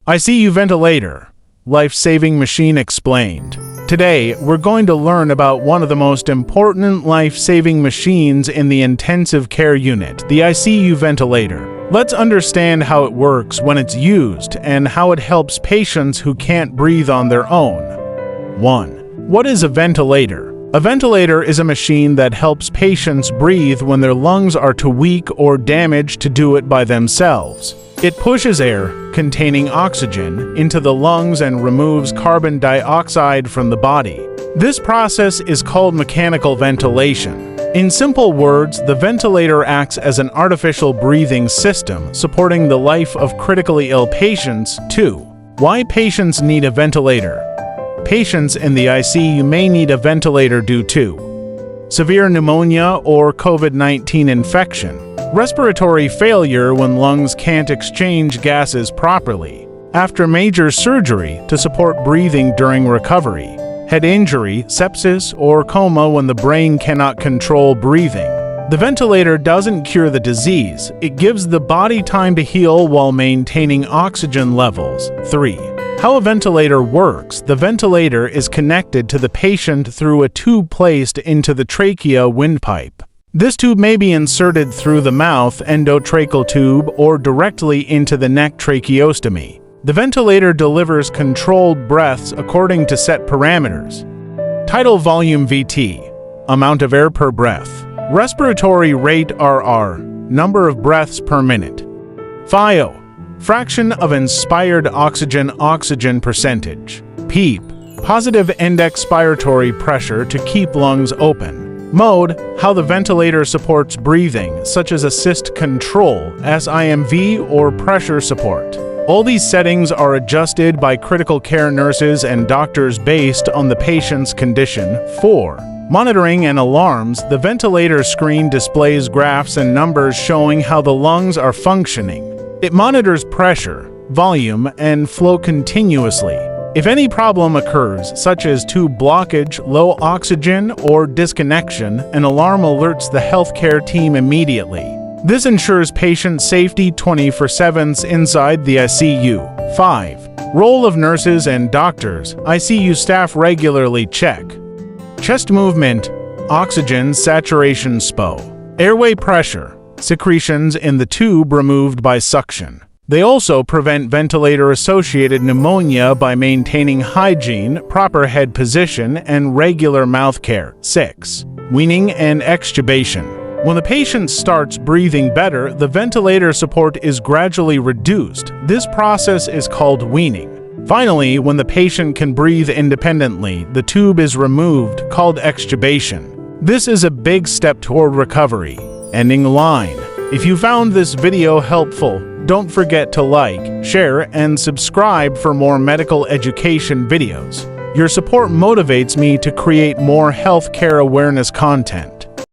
ICU Ventilator, life-saving machine explained. Today, we're going to learn about one of the most important life-saving machines in the intensive care unit, the ICU ventilator. Let's understand how it works when it's used and how it helps patients who can't breathe on their own. 1. What is a ventilator? A ventilator is a machine that helps patients breathe when their lungs are too weak or damaged to do it by themselves. It pushes air, containing oxygen, into the lungs and removes carbon dioxide from the body. This process is called mechanical ventilation. In simple words, the ventilator acts as an artificial breathing system, supporting the life of critically ill patients. 2. Why patients need a ventilator? Patients in the ICU may need a ventilator due to severe pneumonia or COVID-19 infection, respiratory failure when lungs can't exchange gases properly, after major surgery to support breathing during recovery, head injury, sepsis, or coma when the brain cannot control breathing. The ventilator doesn't cure the disease, it gives the body time to heal while maintaining oxygen levels. 3. How a ventilator works. The ventilator is connected to the patient through a tube placed into the trachea windpipe. This tube may be inserted through the mouth endotracheal tube or directly into the neck tracheostomy. The ventilator delivers controlled breaths according to set parameters. Tidal volume VT, amount of air per breath. Respiratory rate RR, number of breaths per minute. FiO, fraction of inspired oxygen percentage. PEEP, positive end expiratory pressure to keep lungs open. Mode, how the ventilator supports breathing, such as assist control, SIMV, or pressure support. All these settings are adjusted by critical care nurses and doctors based on the patient's condition. 4. Monitoring and alarms. The ventilator screen displays graphs and numbers showing how the lungs are functioning. It monitors pressure, volume, and flow continuously. If any problem occurs, such as tube blockage, low oxygen, or disconnection, an alarm alerts the healthcare team immediately. This ensures patient safety 24/7 inside the ICU. 5. Role of nurses and doctors. ICU staff regularly check chest movement, oxygen saturation SPO, airway pressure, secretions in the tube removed by suction. They also prevent ventilator-associated pneumonia by maintaining hygiene, proper head position, and regular mouth care. 6. Weaning and extubation. When the patient starts breathing better, the ventilator support is gradually reduced. This process is called weaning. Finally, when the patient can breathe independently, the tube is removed, called extubation. This is a big step toward recovery. Ending line. If you found this video helpful, don't forget to like, share, and subscribe for more medical education videos. Your support motivates me to create more healthcare awareness content.